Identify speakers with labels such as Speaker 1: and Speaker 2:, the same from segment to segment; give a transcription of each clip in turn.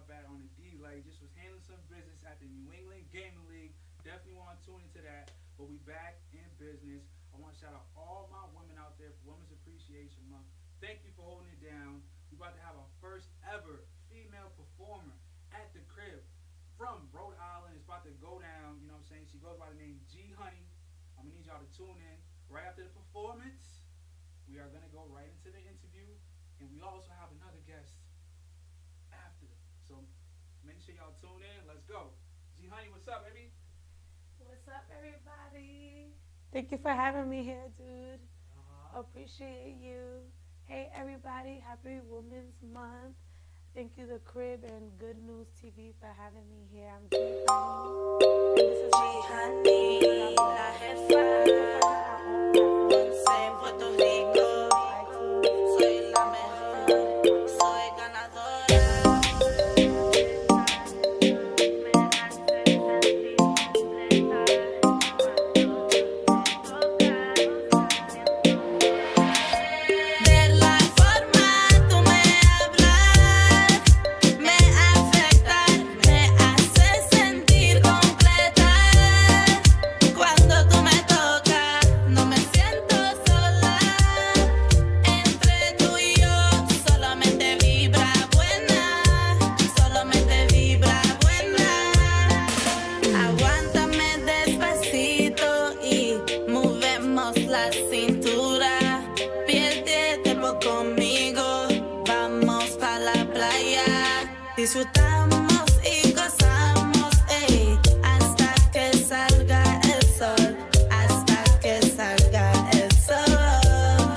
Speaker 1: bat on the D. Like, just was handling some business at the New England Gaming League. Definitely want to tune into that. But we back in business. I want to shout out all my women out there for Women's Appreciation Month. Thank you for holding it down. We about to have our first ever female performer at the crib from Rhode Island. It's about to go down. You know what I'm saying? She goes by the name G Honey. I'm gonna need y'all to tune in right after the performance. We are gonna go right into the interview, and we also have another guest after. So make sure y'all tune in. Let's go. G Honey, what's up, baby?
Speaker 2: What's up, everybody? Thank you for having me here, dude. Appreciate you. Hey, everybody. Happy Women's Month. Thank you, The Crib and Good News TV, for having me here. I'm G Honey. And this is Honey, la jefa. Ponce, Puerto Rico. Soy la mejor. Soy ganadora. Disfrutamos y gozamos, ey, hasta que salga el sol, hasta que salga el sol.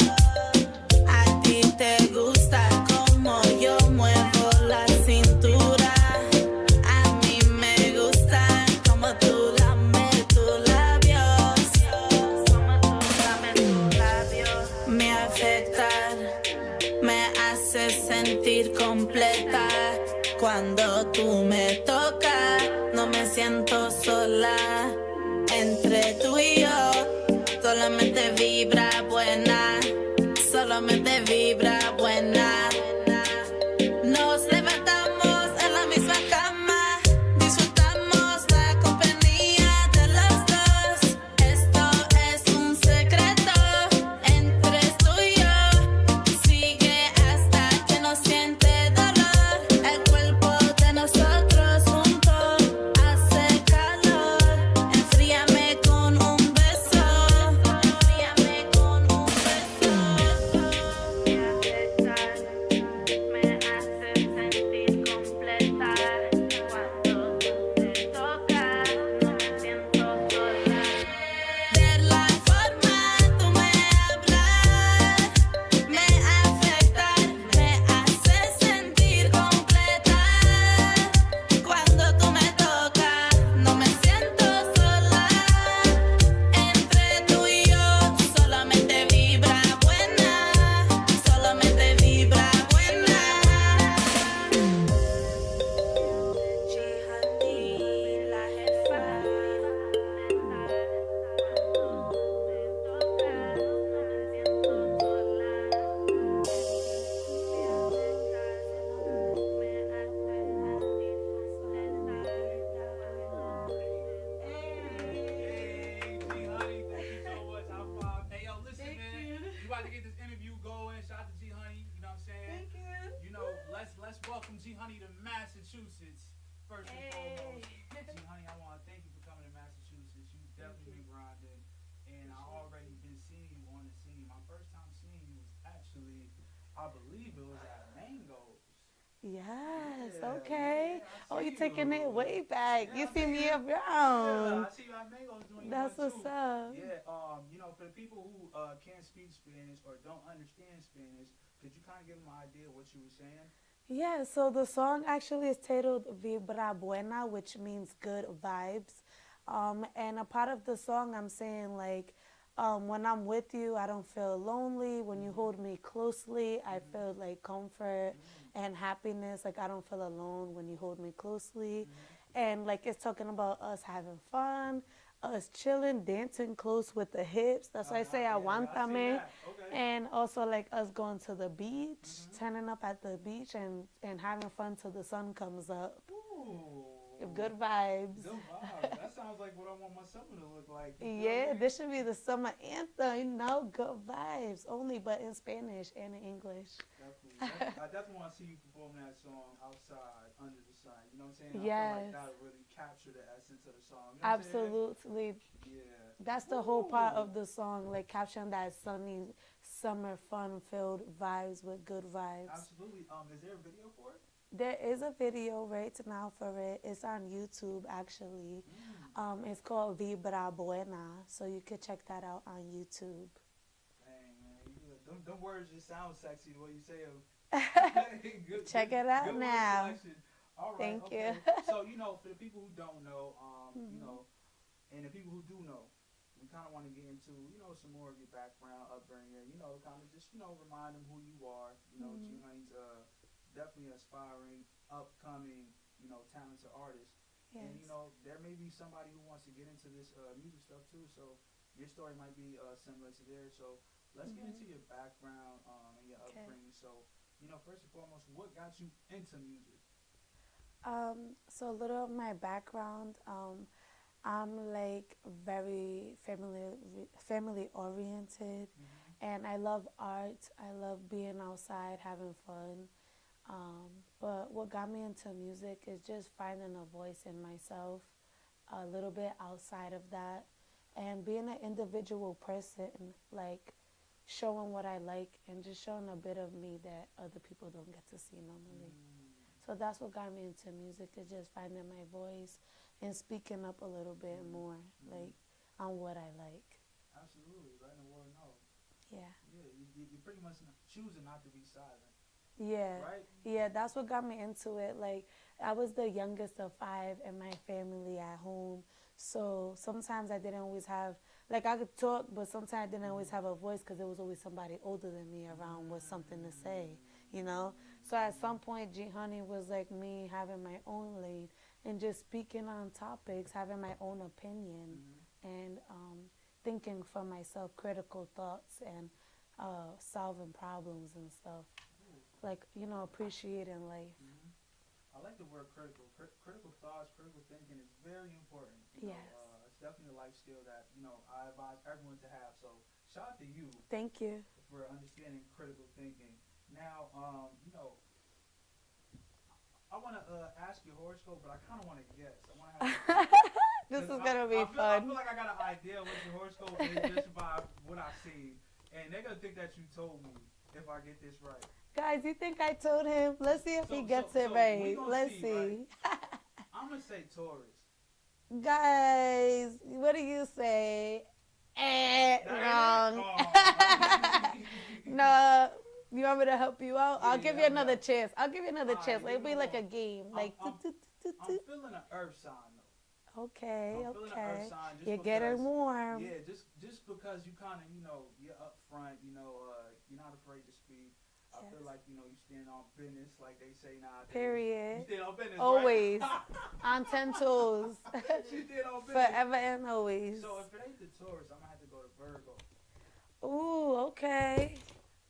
Speaker 2: A ti te gusta como yo muevo la cintura. A mí me gusta como tú lames tus labios, como tú lames tus labios. Me afecta, me hace sentir completa. Cuando tú me tocas, no me siento sola. Entre tú y yo, solamente vibra buena. Solamente vibra buena. Nos levantamos en la misma cama. Disfrutamos la compañía de los dos. Esto es un secreto entre tú y yo. Sigue hasta que no siente dolor. El cuerpo de nosotros juntos hace calor. Enfríame con un beso. Enfríame con un beso. Me hace sentir completa. Cuando tú te tocas, no me siento sola. De la forma tú me hablas, me afecta, me hace sentir completa. Cuando tú me tocas, no me siento sola. Entre tú y yo, solamente vibra buena. Solamente vibra buena. G-Honey, la jefa.
Speaker 1: Hey, G Honey, thank you so much. High five. Hey, yo, listen,
Speaker 2: Thank
Speaker 1: man.
Speaker 2: you.
Speaker 1: We about to get this interview going. Shout out to G Honey. You know what I'm saying?
Speaker 2: Thank you.
Speaker 1: You know, let's welcome G Honey to Massachusetts first and foremost. G Honey, I want to thank you for coming to Massachusetts. You definitely been grinding, and I already been seeing you on the scene. My first time seeing you was actually, I believe it was at Mango's.
Speaker 2: Yes,
Speaker 1: Yeah,
Speaker 2: okay.
Speaker 1: yeah, I
Speaker 2: Oh,
Speaker 1: see
Speaker 2: you taking
Speaker 1: you.
Speaker 2: it way back.
Speaker 1: Yeah,
Speaker 2: You see me
Speaker 1: man.
Speaker 2: around.
Speaker 1: I see you at Mango's doing
Speaker 2: That's
Speaker 1: one
Speaker 2: what's
Speaker 1: too.
Speaker 2: up.
Speaker 1: Yeah, you know, for the people who can't speak Spanish or don't understand Spanish, could you kind of give them an idea of what you were saying?
Speaker 2: Yeah, so the song actually is titled Vibra Buena, which means good vibes. And a part of the song, I'm saying, like, when I'm with you, I don't feel lonely. When you hold me closely, I feel like comfort and happiness. Like, I don't feel alone when you hold me closely. And, like, it's talking about us having fun, us chilling, dancing close with the hips. That's why I say
Speaker 1: Yeah, I see
Speaker 2: aguantame.
Speaker 1: that. Okay.
Speaker 2: And also like us going to the beach,
Speaker 1: Mm-hmm.
Speaker 2: turning up at the beach and having fun till the sun comes up.
Speaker 1: Ooh.
Speaker 2: Good vibes.
Speaker 1: Good vibes. That sounds like what I want my summer to look like. You feel
Speaker 2: Yeah,
Speaker 1: me?
Speaker 2: this should be the summer anthem. Good vibes. Only but in Spanish and in English.
Speaker 1: Definitely. I definitely want to see you perform that song outside under the sun. You know what I'm saying? I feel like
Speaker 2: Yes.
Speaker 1: that'll really capture the essence of the song. You know what I'm saying?
Speaker 2: Absolutely.
Speaker 1: Yeah.
Speaker 2: That's the whole part of the song, like capturing that sunny summer fun filled vibes with good vibes.
Speaker 1: Absolutely. Is there a video for it?
Speaker 2: There is a video right now for it. It's on YouTube actually. It's called Vibra Buena, so you could check that out on YouTube.
Speaker 1: Dang, man. Them words just sound sexy the way you say them.
Speaker 2: Check it out
Speaker 1: good
Speaker 2: now.
Speaker 1: All right.
Speaker 2: Thank
Speaker 1: Okay.
Speaker 2: you.
Speaker 1: So for the people who don't know, and the people who do know, we kind of want to get into some more of your background, upbringing. Kind of just remind them who you are. G Honey's definitely aspiring, upcoming, talented artist.
Speaker 2: Yes.
Speaker 1: And there may be somebody who wants to get into this music stuff too. So your story might be similar to theirs. So let's get into your background and your upbringing. So first and foremost, what got you into music?
Speaker 2: So a little of my background. I'm like very family oriented, and I love art. I love being outside, having fun. But what got me into music is just finding a voice in myself, a little bit outside of that, and being an individual person, like showing what I like and just showing a bit of me that other people don't get to see normally. So that's what got me into music, is just finding my voice and speaking up a little bit more, like on what I like.
Speaker 1: Absolutely, letting the world know.
Speaker 2: Yeah.
Speaker 1: Yeah, you're pretty much choosing not to be silent.
Speaker 2: Yeah.
Speaker 1: Right?
Speaker 2: Yeah, that's what got me into it. Like, I was the youngest of 5 in my family at home. So sometimes I didn't always have, like, I could talk, but sometimes I didn't always have a voice because there was always somebody older than me around with something to say. So at some point, G Honey was like me having my own lane and just speaking on topics, having my own opinion, and thinking for myself, critical thoughts, and solving problems and stuff. Like, appreciating life.
Speaker 1: I like the word critical. Critical thoughts, critical thinking is very important.
Speaker 2: Yes.
Speaker 1: It's definitely a life skill that, I advise everyone to have. So shout out to you.
Speaker 2: Thank you.
Speaker 1: For understanding critical thinking. Now, I want to ask your horoscope, but I kind of want to guess. I want to have
Speaker 2: This is going to be
Speaker 1: fun. I feel like I got an idea what your horoscope is just by what I see. And they're going to think that you told me if I get this right.
Speaker 2: Guys, you think I told him? Let's see if he gets it right. Let's see.
Speaker 1: Right? I'm going to say Taurus.
Speaker 2: Guys, what do you say? Wrong. No. You want me to help you out? I'll give you another chance. It'll be like a game.
Speaker 1: I'm feeling an earth sign, though.
Speaker 2: Okay.
Speaker 1: An earth sign
Speaker 2: You're getting warm.
Speaker 1: Yeah, just because you kind of, you're up front, you're not afraid to speak. I feel like, you stand on business, like they say nowadays.
Speaker 2: Period.
Speaker 1: You stand on business,
Speaker 2: always.
Speaker 1: Right?
Speaker 2: On 10 toes.
Speaker 1: You stand on business.
Speaker 2: Forever and always.
Speaker 1: So if it ain't the Taurus, I'm going to have to go to Virgo.
Speaker 2: Ooh, okay.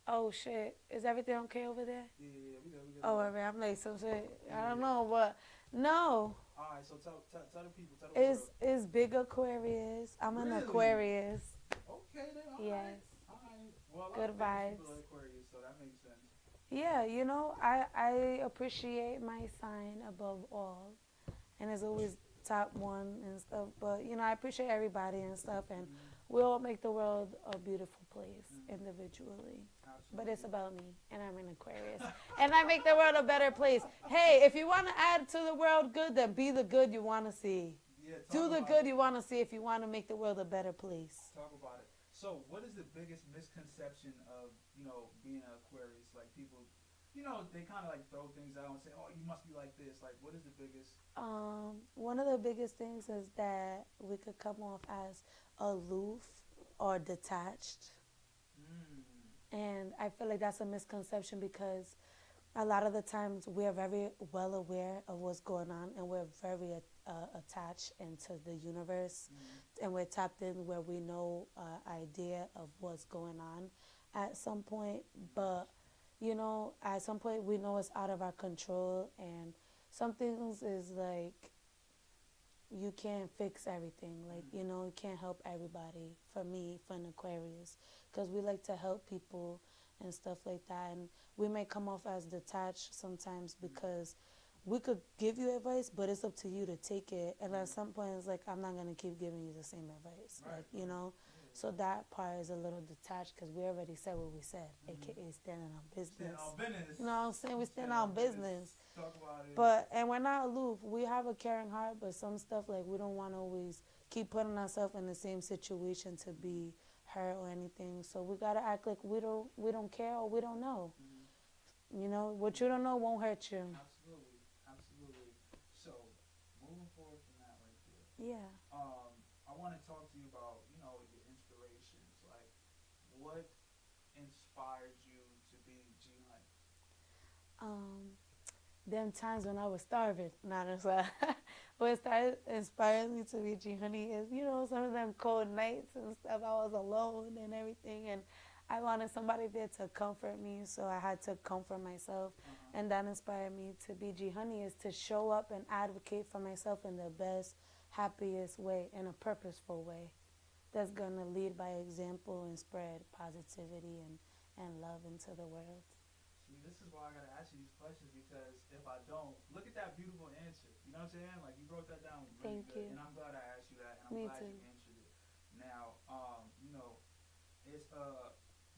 Speaker 2: Oh, shit. Is everything okay over there?
Speaker 1: Yeah, we good.
Speaker 2: Oh, all right. I'm like some shit. I don't know, but no.
Speaker 1: All right, so tell the people. Tell the world.
Speaker 2: It's big Aquarius. I'm an Aquarius.
Speaker 1: Okay, then. All
Speaker 2: yes.
Speaker 1: Right. All right. Well,
Speaker 2: good vibes.
Speaker 1: People are Aquarius, so that makes sense.
Speaker 2: Yeah, I appreciate my sign above all, and it's always top one and stuff. But I appreciate everybody and stuff, and we all make the world a beautiful place individually. Absolutely. But it's about me, and I'm an Aquarius, and I make the world a better place. Hey, if you want to add to the world good, then be the good you want to see.
Speaker 1: Yeah,
Speaker 2: do the good you want to see if you want to make the world a better place.
Speaker 1: Talk about it. So, what is the biggest misconception of being an Aquarius? Like people, they kind of like throw things out and say, "Oh, you must be like this." Like, what is the biggest?
Speaker 2: One of the biggest things is that we could come off as aloof or detached. And I feel like that's a misconception because A lot of the times we are very well aware of what's going on, and we're very attached into the universe, and we're tapped in where we know idea of what's going on at some point. But at some point we know it's out of our control, and some things is like you can't fix everything. Like, you can't help everybody. For me, for an Aquarius, because we like to help people and stuff like that. And we may come off as detached sometimes because we could give you advice, but it's up to you to take it. And at some point, it's like, I'm not going to keep giving you the same advice.
Speaker 1: Right.
Speaker 2: Like. So that part is a little detached because we already said what we said, aka standing on business.
Speaker 1: Stand on business.
Speaker 2: You know what I'm saying? We stand on business.
Speaker 1: Talk about it.
Speaker 2: And we're not aloof. We have a caring heart, but some stuff, like, we don't want to always keep putting ourselves in the same situation to be hurt or anything. So we gotta act like we don't care or we don't know. What you don't know won't hurt you.
Speaker 1: Absolutely, absolutely. So moving forward from that right there.
Speaker 2: Yeah.
Speaker 1: I want to talk to you about your inspirations. Like, what inspired you to be G Honey?
Speaker 2: Them times when I was starving, not as well. What started inspiring me to be G Honey is, some of them cold nights and stuff. I was alone and everything, and I wanted somebody there to comfort me, so I had to comfort myself. And that inspired me to be G Honey, is to show up and advocate for myself in the best, happiest way, in a purposeful way that's going to lead by example and spread positivity and love into the world.
Speaker 1: See, this is why I got to ask you these questions, because if I don't, look at that beautiful answer. You know what I'm saying? Like, you wrote that down really
Speaker 2: Thank
Speaker 1: good.
Speaker 2: you.
Speaker 1: And I'm glad I asked you that, and I'm
Speaker 2: Me
Speaker 1: glad
Speaker 2: too.
Speaker 1: you answered it. Now, it's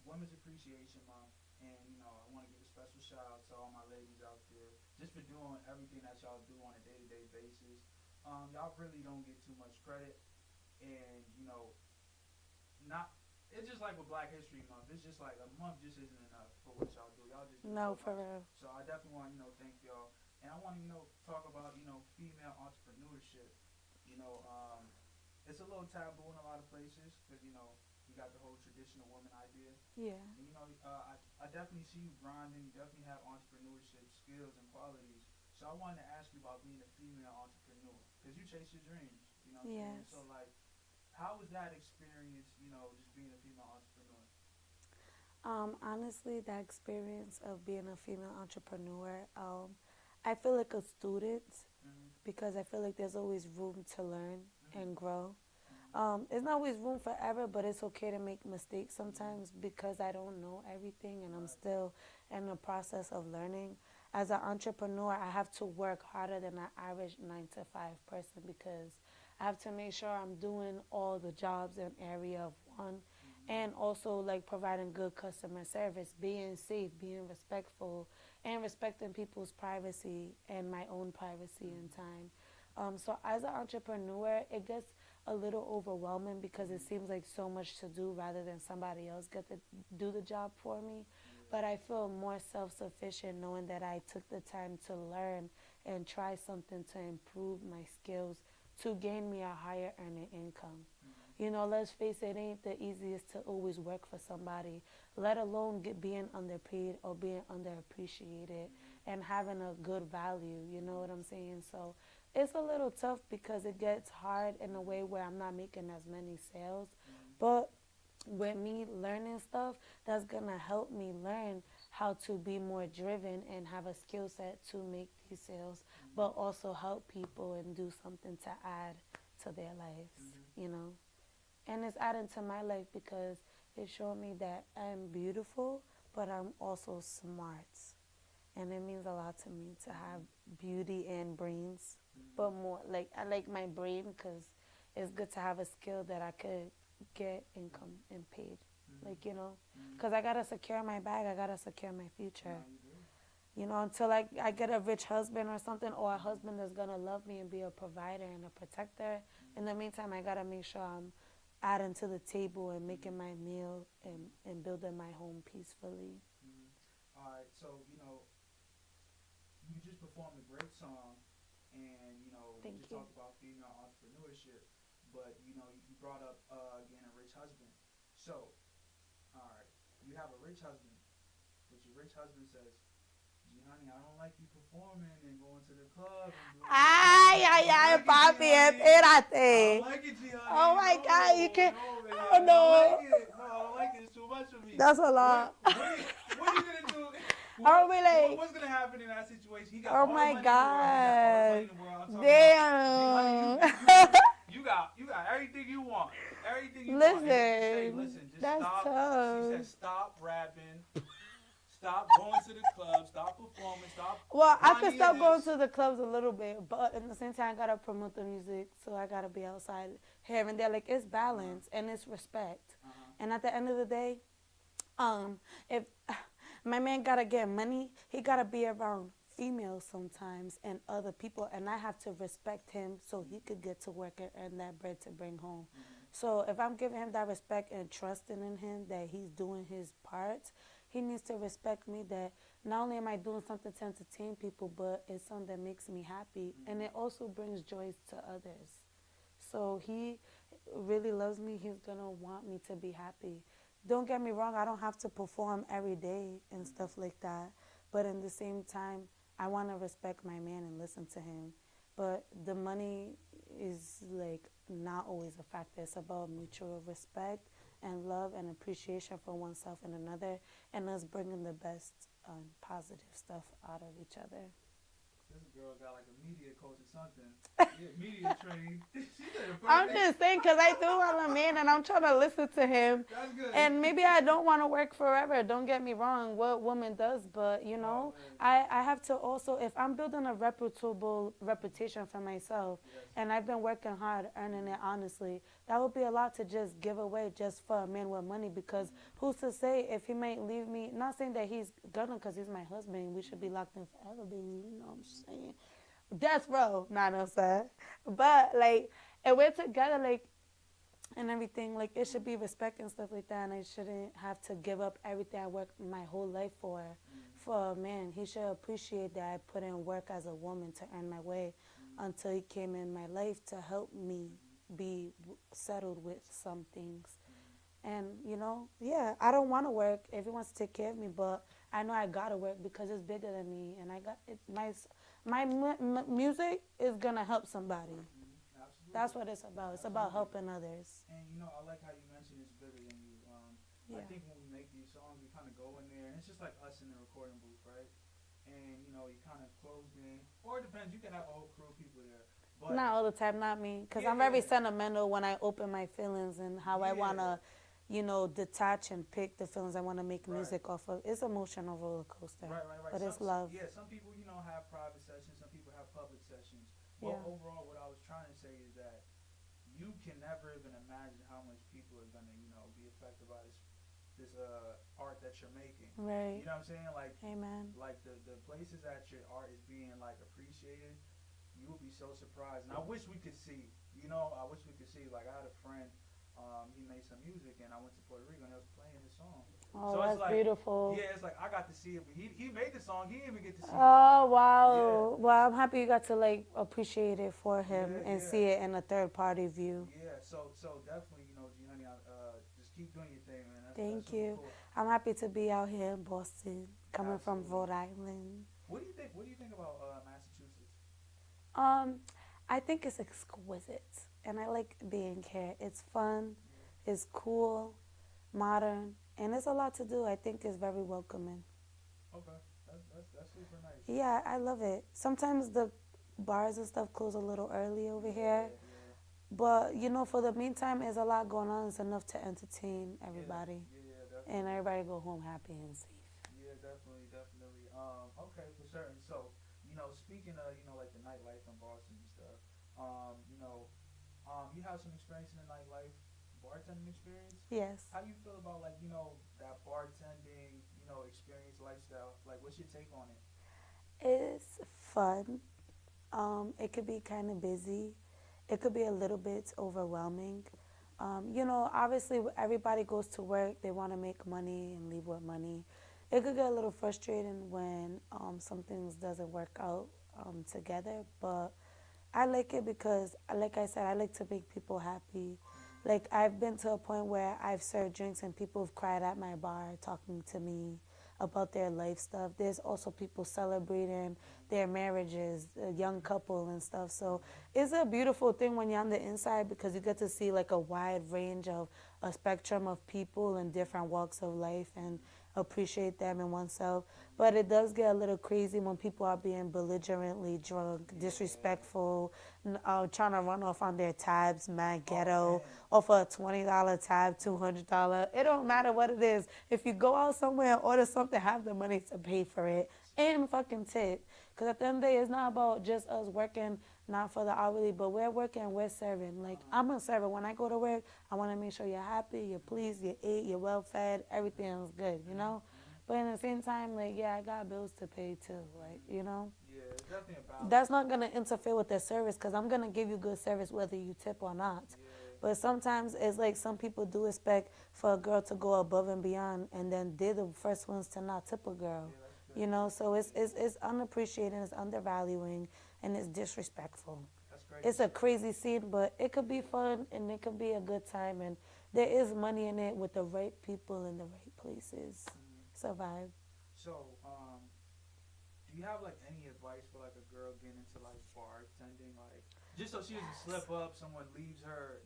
Speaker 1: Women's Appreciation Month, and, I want to give a special shout out to all my ladies out there just for doing everything that y'all do on a day-to-day basis. Y'all really don't get too much credit, and, not... It's just like with Black History Month. It's just like a month just isn't enough for what y'all do. Y'all just do
Speaker 2: No,
Speaker 1: so
Speaker 2: for
Speaker 1: much.
Speaker 2: real.
Speaker 1: So I definitely want to, thank y'all. And I want to, talk about, female entrepreneurship. It's a little taboo in a lot of places because, you got the whole traditional woman idea.
Speaker 2: Yeah.
Speaker 1: And, I definitely see you grinding. You definitely have entrepreneurship skills and qualities. So I wanted to ask you about being a female entrepreneur because you chase your dreams. You know what I'm saying? So, like, how was that experience, just being a female entrepreneur?
Speaker 2: Honestly, that experience of being a female entrepreneur, I feel like a student because I feel like there's always room to learn and grow. It's not always room forever, but it's okay to make mistakes sometimes because I don't know everything and I'm still in the process of learning. As an entrepreneur, I have to work harder than an average 9-to-5 person because I have to make sure I'm doing all the jobs in area of one and also like providing good customer service, being safe, being respectful, and respecting people's privacy and my own privacy and time. So as an entrepreneur, it gets a little overwhelming because it seems like so much to do rather than somebody else get to do the job for me. But I feel more self-sufficient knowing that I took the time to learn and try something to improve my skills to gain me a higher earning income. Let's face it, ain't the easiest to always work for somebody, let alone being underpaid or being underappreciated and having a good value, you know what I'm saying? So it's a little tough because it gets hard in a way where I'm not making as many sales. But with me learning stuff, that's going to help me learn how to be more driven and have a skill set to make these sales, but also help people and do something to add to their lives, And it's adding to my life because it showed me that I'm beautiful, but I'm also smart. And it means a lot to me to have beauty and brains, but more, like, I like my brain because it's good to have a skill that I could get income and paid. Because I got to secure my bag, I got to secure my future. Until I get a rich husband or something, or a husband that's going to love me and be a provider and a protector. In the meantime, I got to make sure I'm adding to the table and making my meal and building my home peacefully.
Speaker 1: All right, so, you just performed a great song, and, we just talked about female entrepreneurship, but, you brought up, again, a rich husband. So, all right, you have a rich husband, but your rich husband says, G honey, I don't like you performing and going to the club and doing this and that.
Speaker 2: Ay,
Speaker 1: I
Speaker 2: ay,
Speaker 1: don't
Speaker 2: ay,
Speaker 1: like it, G,
Speaker 2: papi,
Speaker 1: honey. I don't
Speaker 2: espérate.
Speaker 1: like it, G,
Speaker 2: Oh
Speaker 1: honey.
Speaker 2: my God, you
Speaker 1: No,
Speaker 2: can't.
Speaker 1: no, baby,
Speaker 2: Oh
Speaker 1: I don't like
Speaker 2: no,
Speaker 1: it. No, I don't like it. It's too much for me.
Speaker 2: that's a
Speaker 1: What,
Speaker 2: lot.
Speaker 1: what are you gonna do?
Speaker 2: I'll be like,
Speaker 1: What's gonna happen in that situation? He got
Speaker 2: oh
Speaker 1: all the
Speaker 2: my
Speaker 1: money in the world. He got all the money
Speaker 2: God,
Speaker 1: in the world. I'm talking about, G, honey,
Speaker 2: damn.
Speaker 1: you got everything you want. Everything you want. And she say,
Speaker 2: Listen,
Speaker 1: listen, just
Speaker 2: that's
Speaker 1: stop. She
Speaker 2: tough.
Speaker 1: said, stop rapping. Stop going to the club. Stop performing. Stop
Speaker 2: Well, I could
Speaker 1: minding
Speaker 2: stop going
Speaker 1: this.
Speaker 2: to the clubs a little bit, but at the same time, I gotta promote the music, so I gotta be outside here and there. Like it's balance and it's respect.
Speaker 1: Uh-huh.
Speaker 2: And at the end of the day, if my man gotta get money, he gotta be around females sometimes and other people, and I have to respect him so he could get to work and earn that bread to bring home. So if I'm giving him that respect and trusting in him that he's doing his part, he needs to respect me that not only am I doing something to entertain people, but it's something that makes me happy and it also brings joy to others. So he really loves me. He's gonna want me to be happy. Don't get me wrong, I don't have to perform every day and stuff like that. But in the same time, I want to respect my man and listen to him. But the money is like not always a factor. It's about mutual respect and love and appreciation for oneself and another, and us bringing the best positive stuff out of each other.
Speaker 1: This girl got like a media coach or something. Yeah, media trained. She did a
Speaker 2: I'm
Speaker 1: perfect.
Speaker 2: just saying because I do want a man and I'm trying to listen to him.
Speaker 1: That's good.
Speaker 2: And maybe I don't want to work forever. Don't get me wrong, what woman does, but you know, I have to also, if I'm building a reputable reputation for myself
Speaker 1: Yes.
Speaker 2: and I've been working hard, earning it honestly, that would be a lot to just give away just for a man with money because who's to say if he might leave me, not saying that he's gonna because he's my husband, we should be locked in forever, baby, you know what I'm saying? Death row, not no sir. But like, and we're together, like, and everything. Like, it should be respect and stuff like that. And I shouldn't have to give up everything I worked my whole life for a man. He should appreciate that I put in work as a woman to earn my way until he came in my life to help me be settled with some things. And you know, yeah, I don't want to work if he wants to take care of me, but I know I gotta work because it's bigger than me, and I got it. My music is gonna help somebody.
Speaker 1: Absolutely.
Speaker 2: That's what it's about. It's about helping others.
Speaker 1: And you know, I like how you mentioned it's bigger than you. I
Speaker 2: Yeah.
Speaker 1: think when we make these songs, we kind of go in there, and it's just like us in the recording booth, right? And you know, you kind of closed in, or it depends. You can have a whole crew of people there, but
Speaker 2: Not all the time, not me, because I'm
Speaker 1: yeah,
Speaker 2: very sentimental when I open my feelings and how I wanna, you know, detach and pick the feelings I wanna make
Speaker 1: right,
Speaker 2: music off of. It's emotional roller coaster,
Speaker 1: right.
Speaker 2: but it's
Speaker 1: Some,
Speaker 2: love.
Speaker 1: yeah, some people, you know, have private sessions. Some people have public sessions. But
Speaker 2: Yeah.
Speaker 1: overall, what I was trying to say is that you can never even imagine how much people are gonna, you know, be affected by this art that you're making.
Speaker 2: Right.
Speaker 1: You know what I'm saying?
Speaker 2: Amen.
Speaker 1: Like the places that your art is being like appreciated, you will be so surprised. And I wish we could see. You know, I wish we could see. Like I had a friend, he made some music, and I went to Puerto Rico, and they was playing his song.
Speaker 2: Oh,
Speaker 1: So it's
Speaker 2: that's
Speaker 1: like,
Speaker 2: beautiful.
Speaker 1: yeah, it's like I got to see it, but he made the song. He didn't even get to see it.
Speaker 2: Oh wow!
Speaker 1: Yeah.
Speaker 2: Well, I'm happy you got to like appreciate it for him
Speaker 1: Yeah,
Speaker 2: and
Speaker 1: yeah.
Speaker 2: see it in a third party view.
Speaker 1: Yeah, so definitely, you know, G Honey, just keep doing your thing, man.
Speaker 2: Thank
Speaker 1: That's
Speaker 2: you.
Speaker 1: super cool.
Speaker 2: I'm happy to be out here in Boston, coming from
Speaker 1: Absolutely.
Speaker 2: Rhode Island.
Speaker 1: What do you think? What do you think about Massachusetts?
Speaker 2: Um, I think it's exquisite, and I like being here. It's fun, it's cool, modern, and there's a lot to do. I think it's very welcoming.
Speaker 1: Okay, that's super nice.
Speaker 2: Yeah, I love it. Sometimes the bars and stuff close a little early over here,
Speaker 1: Yeah,
Speaker 2: but you know, for the meantime, there's a lot going on. It's enough to entertain
Speaker 1: yeah,
Speaker 2: everybody,
Speaker 1: yeah,
Speaker 2: and
Speaker 1: definitely.
Speaker 2: everybody go home happy and safe.
Speaker 1: Yeah, definitely. Okay, for certain. So, you know, speaking of, you know, like the nightlife in Boston and stuff, you know, you have some experience in the nightlife, bartending experience.
Speaker 2: Yes,
Speaker 1: How do you feel about like, you know, that bartending, you know, experience lifestyle? Like, what's your take on it?
Speaker 2: it's fun. It could be kind of busy. It could be a little bit overwhelming. You know, obviously, everybody goes to work, they want to make money and leave with money. It could get a little frustrating when some things doesn't work out together, but I like it because, like I said, I like to make people happy. Like, I've been to a point where I've served drinks and people have cried at my bar talking to me about their life stuff. There's also people celebrating their marriages, a young couple and stuff. So it's a beautiful thing when you're on the inside because you get to see like a wide range of a spectrum of people in different walks of life and appreciate them and oneself. But it does get a little crazy when people are being belligerently drunk, disrespectful, trying to run off on their tabs, mad ghetto, off a $20 tab, $200. It don't matter what it is. If you go out somewhere and order something, have the money to pay for it and fucking tip. Because at the end of the day, it's not about just us working, not for the hourly, but we're working, we're serving. Like, I'm a server. When I go to work, I want to make sure you're happy, you're pleased, you ate, you're well fed, everything's good, you know? But at the same time, like, yeah, I got bills to pay too, like, you know?
Speaker 1: Yeah, it's definitely about.
Speaker 2: That's not going to interfere with their service because I'm going to give you good service whether you tip or not.
Speaker 1: Yeah.
Speaker 2: But sometimes it's like some people do expect for a girl to go above and beyond, and then they're the first ones to not tip a girl.
Speaker 1: Yeah,
Speaker 2: You know, so it's unappreciated, it's undervaluing, and it's disrespectful.
Speaker 1: that's crazy.
Speaker 2: It's a crazy scene, but it could be fun and it could be a good time, and there is money in it with the right people in the right places. Survive.
Speaker 1: So, do you have like any advice for like a girl getting into like bartending, like just so she doesn't slip up, someone leaves her,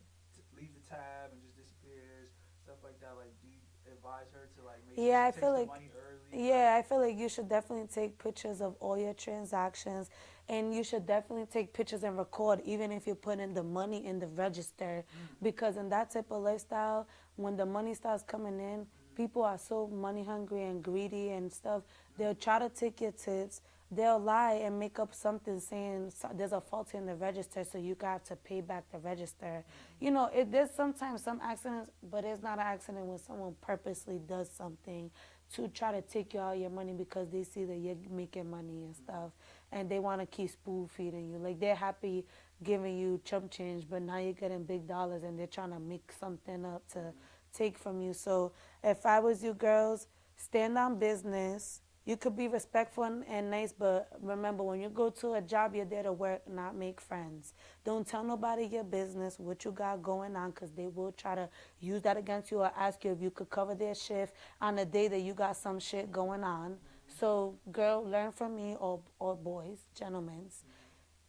Speaker 1: leaves the tab and just disappears, stuff like that? Like, do you advise her to like make
Speaker 2: Yeah,
Speaker 1: sure
Speaker 2: I
Speaker 1: she
Speaker 2: feel
Speaker 1: takes the
Speaker 2: like
Speaker 1: money early?
Speaker 2: Yeah, I feel like you should definitely take pictures of all your transactions and you should definitely take pictures and record even if you put in the money in the register because in that type of lifestyle, when the money starts coming in, people are so money hungry and greedy and stuff. They'll try to take your tips. They'll lie and make up something saying there's a fault in the register, so you got to pay back the register. You know, there's sometimes some accidents, but it's not an accident when someone purposely does something to try to take you all your money because they see that you're making money and stuff, and they want to keep spoon feeding you. Like they're happy giving you chump change, but now you're getting big dollars, and they're trying to make something up to take from you. So if I was you girls, stand on business. You could be respectful and nice, but remember when you go to a job, you're there to work, not make friends. Don't tell nobody your business, what you got going on, because they will try to use that against you or ask you if you could cover their shift on the day that you got some shit going on. So, girl, learn from me, or boys, gentlemen.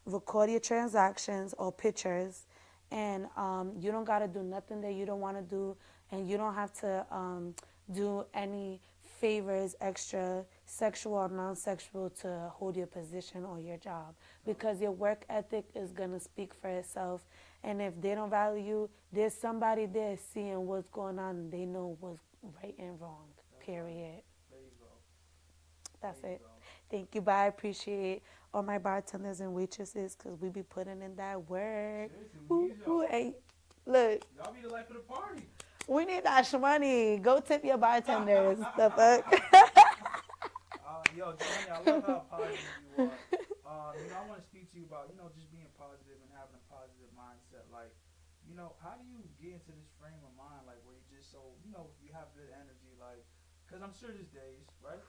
Speaker 2: Record your transactions or pictures, and you don't got to do nothing that you don't want to do, and you don't have to do any favors extra sexual or non-sexual to hold your position or your job because your work ethic is going to speak for itself, and if they don't value you, there's somebody there seeing what's going on and they know what's right and wrong, period.
Speaker 1: There you go.
Speaker 2: That's
Speaker 1: There you
Speaker 2: it.
Speaker 1: go.
Speaker 2: Thank you. Bye. I appreciate all my bartenders and waitresses because we be putting in that work.
Speaker 1: Seriously, we
Speaker 2: Ooh,
Speaker 1: need y'all.
Speaker 2: hey, look,
Speaker 1: Y'all be the life of the party.
Speaker 2: we need that money. Go tip your bartenders. The fuck?
Speaker 1: Yo, Johnny, I love how positive you are. I want to speak to you about, just being positive and having a positive mindset. Like, how do you get into this frame of mind, like, where you just so, you have good energy, like, because I'm sure there's days, right?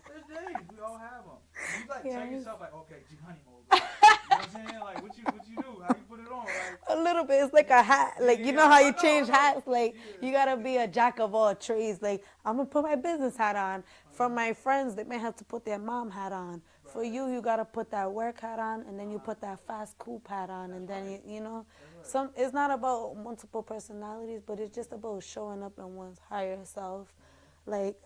Speaker 1: There's days, we all have them. You, like, tell
Speaker 2: Yes.
Speaker 1: yourself, like, okay, Johnny mode, bro. You know what I'm saying? Like, what you do? How you put it on? Like,
Speaker 2: A little bit. It's like a hat. Like, you know how you change hats? Like, you gotta be a jack of all trades. Like, I'm gonna put my business hat on. From my friends, they may have to put their mom hat on. For you, you gotta put that work hat on, and then you put that fast coupe hat on, and then you know, it's not about multiple personalities, but it's just about showing up in one's higher self. Like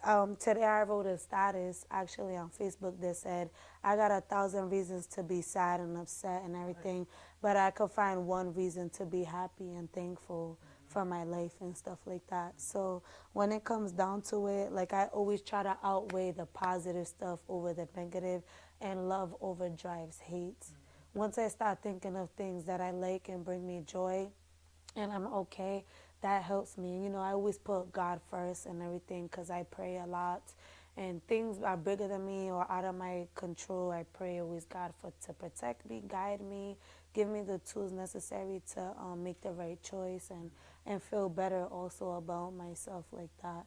Speaker 2: today, I wrote a status actually on Facebook that said, "I got 1,000 reasons to be sad and upset and everything, but I could find one reason to be happy and thankful for my life and stuff like that." So when it comes down to it, like I always try to outweigh the positive stuff over the negative, and love overdrives hate. Once I start thinking of things that I like and bring me joy, and I'm okay, that helps me. You know, I always put God first and everything because I pray a lot, and things are bigger than me or out of my control. I pray always God to protect me, guide me, give me the tools necessary to make the right choice and feel better also about myself like that.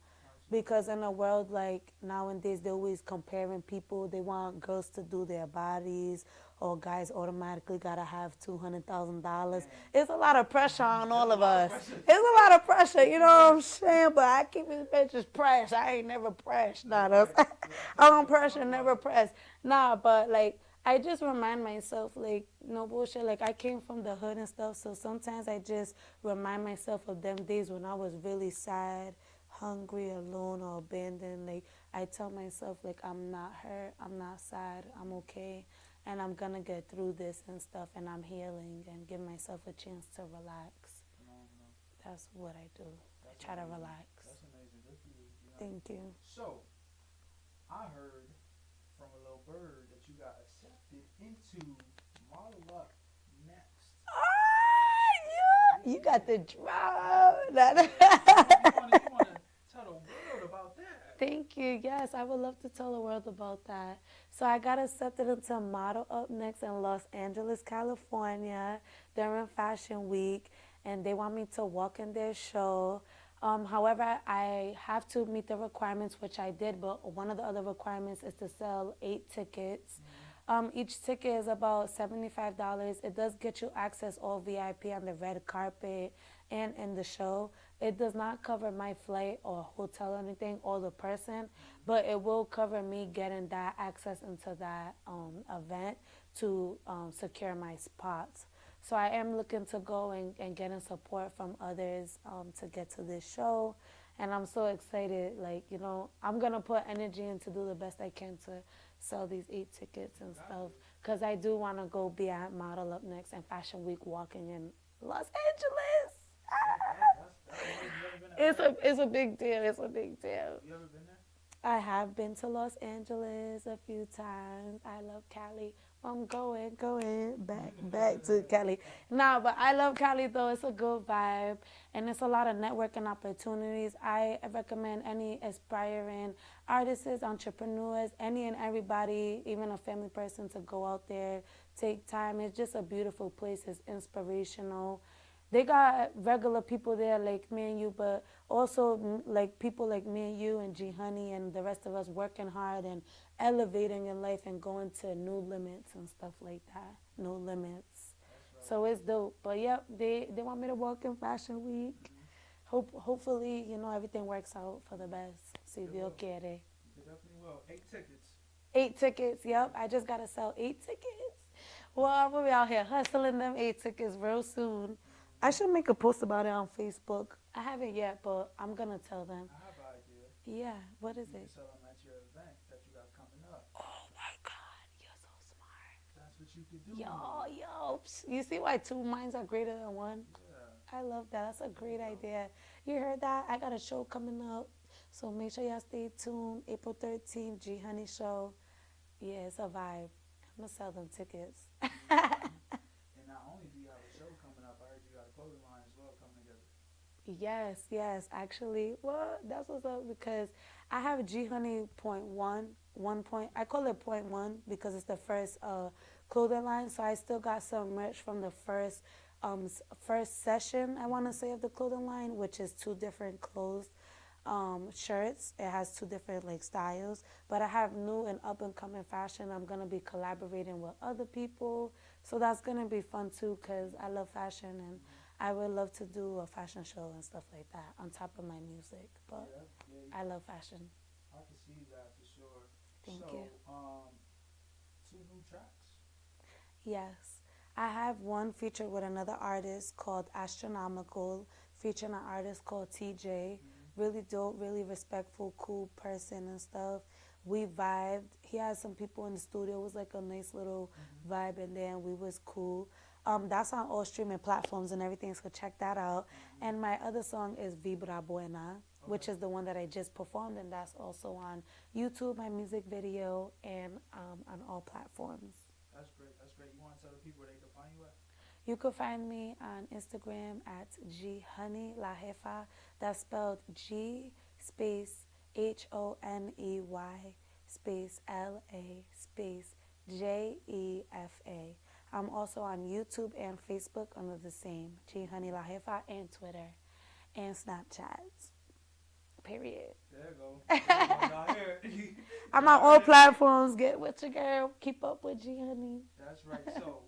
Speaker 2: because in a world like nowadays they're always comparing people. They want girls to do their bodies, or guys automatically gotta have $200,000.
Speaker 1: Man,
Speaker 2: It's a lot of pressure on
Speaker 1: there's
Speaker 2: all
Speaker 1: a
Speaker 2: of
Speaker 1: lot of
Speaker 2: us.
Speaker 1: pressure.
Speaker 2: It's a lot of pressure, you know what I'm saying? But I keep these bitches pressed. I ain't never pressed. Nah, that's
Speaker 1: Right.
Speaker 2: I'm on pressure, never pressed. Nah, but like I just remind myself, like, no bullshit, like I came from the hood and stuff, so sometimes I just remind myself of them days when I was really sad, hungry, alone, or abandoned. Like I tell myself, like, I'm not hurt, I'm not sad, I'm okay, and I'm gonna get through this and stuff, and I'm healing, and give myself a chance to relax.
Speaker 1: Phenomenal.
Speaker 2: That's what I do. I
Speaker 1: That's
Speaker 2: try to
Speaker 1: amazing.
Speaker 2: relax.
Speaker 1: That's amazing. Good for you. You know.
Speaker 2: Thank you.
Speaker 1: So, I heard from a little bird that you got accepted into Model Up Next.
Speaker 2: Ah, you got the drop.
Speaker 1: You wanna tell the world about that?
Speaker 2: Thank you. Yes, I would love to tell the world about that. So I got accepted into Model Up Next in Los Angeles, California during Fashion Week, and they want me to walk in their show. However, I have to meet the requirements, which I did, but one of the other requirements is to sell 8 tickets. Each ticket is about $75. It does get you access all VIP on the red carpet and in the show. It does not cover my flight or hotel or anything or the person, but it will cover me getting that access into that event to secure my spots. So I am looking to go and getting support from others to get to this show. And I'm so excited. Like, you know, I'm going to put energy in to do the best I can to sell these 8 tickets and stuff. Because I do want to go be at Model Up Next and Fashion Week walking in Los Angeles.
Speaker 1: That's amazing. You ever been to LA?
Speaker 2: It's a big deal. It's a big deal.
Speaker 1: You ever been there?
Speaker 2: I have been to Los Angeles a few times. I love Cali. I'm going back to Cali. Nah, but I love Cali though. It's a good vibe, and it's a lot of networking opportunities. I recommend any aspiring artists, entrepreneurs, any and everybody, even a family person, to go out there, take time. It's just a beautiful place. It's inspirational. They got regular people there like me and you, but also like people like me and you and G Honey and the rest of us working hard and elevating in life and going to new limits and stuff like that. No limits.
Speaker 1: That's
Speaker 2: So
Speaker 1: right.
Speaker 2: it's dope. But yep, they want me to walk in Fashion Week. Hopefully, you know, everything works out for the best. Si
Speaker 1: It
Speaker 2: Dios
Speaker 1: will.
Speaker 2: quiere.
Speaker 1: It definitely will. 8 tickets.
Speaker 2: 8 tickets, yep. I just gotta sell 8 tickets. Well, I'm gonna be out here hustling them 8 tickets real soon. I should make a post about it on Facebook. I haven't yet, but I'm gonna tell them.
Speaker 1: I have an idea.
Speaker 2: Yeah, what is
Speaker 1: You can
Speaker 2: it?
Speaker 1: sell them at your event that you got coming up.
Speaker 2: Oh my God, you're so smart.
Speaker 1: That's what you could do.
Speaker 2: Yo. You see why two minds are greater than one?
Speaker 1: Yeah.
Speaker 2: I love that. That's a great
Speaker 1: There you go.
Speaker 2: idea. You heard that? I got a show coming up. So make sure y'all stay tuned. April 13th, G Honey Show. Yeah, it's a vibe. I'm gonna sell them tickets.
Speaker 1: And not only do you have a show coming up, I heard you got a clothing line as well coming together.
Speaker 2: Yes, actually. Well, that's what's up because I have G Honey point one point. I call it point one because it's the first clothing line. So I still got some merch from the first session, I want to say, of the clothing line, which is two different clothes shirts. It has two different like styles, but I have new and up and coming fashion. I'm gonna be collaborating with other people, so that's gonna be fun too. Cause I love fashion and I would love to do a fashion show and stuff like that on top of my music. But
Speaker 1: Yeah, yeah.
Speaker 2: I love fashion.
Speaker 1: I can see that for sure.
Speaker 2: Thank
Speaker 1: So,
Speaker 2: you.
Speaker 1: 2 new tracks.
Speaker 2: Yes, I have one featured with another artist called Astronomical, featuring an artist called TJ. Really dope, really respectful, cool person and stuff. We vibed. He had some people in the studio. It was like a nice little vibe in there, and we was cool. That's on all streaming platforms and everything, so check that out. And my other song is Vibra Buena, which
Speaker 1: Okay.
Speaker 2: is the one that I just performed, and that's also on YouTube, my music video, and on all platforms.
Speaker 1: That's great. That's great. You want to tell the people where they can find you at?
Speaker 2: You can find me on Instagram at G Honey La Jefa. That's spelled G space HONEY space LA space JEFA. I'm also on YouTube and Facebook under the same G Honey La Jefa and Twitter and Snapchat. period.
Speaker 1: There you go. Y'all hear it.
Speaker 2: I'm on all platforms. Get with your girl. Keep up with G, honey.
Speaker 1: That's right. So,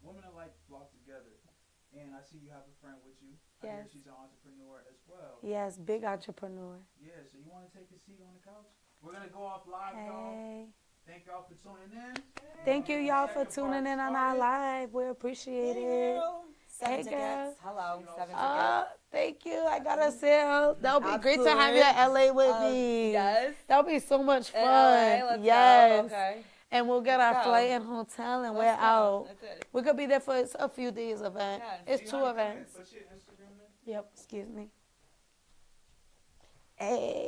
Speaker 1: women are like flock together. And I see you have a friend with you. I hear she's an entrepreneur as well.
Speaker 2: Yes, big entrepreneur.
Speaker 1: Yeah, so you want to take a seat on the couch? We're going to go off live, y'all. Thank y'all for tuning in.
Speaker 2: Thank you, y'all, for tuning in on our live. We appreciate it.
Speaker 3: Seven tickets.
Speaker 2: Girl.
Speaker 3: Hello, 7 tickets.
Speaker 2: Thank you. I got a sale. That'll be great to have you at LA with me.
Speaker 3: Yes.
Speaker 2: That'll be so much fun.
Speaker 3: LA, let's go. Okay.
Speaker 2: And we'll get our flight and hotel and we're out.
Speaker 3: That's it.
Speaker 2: We could be there for a few days event.
Speaker 3: Yeah.
Speaker 2: It's 2 events. Yep, excuse me. Hey.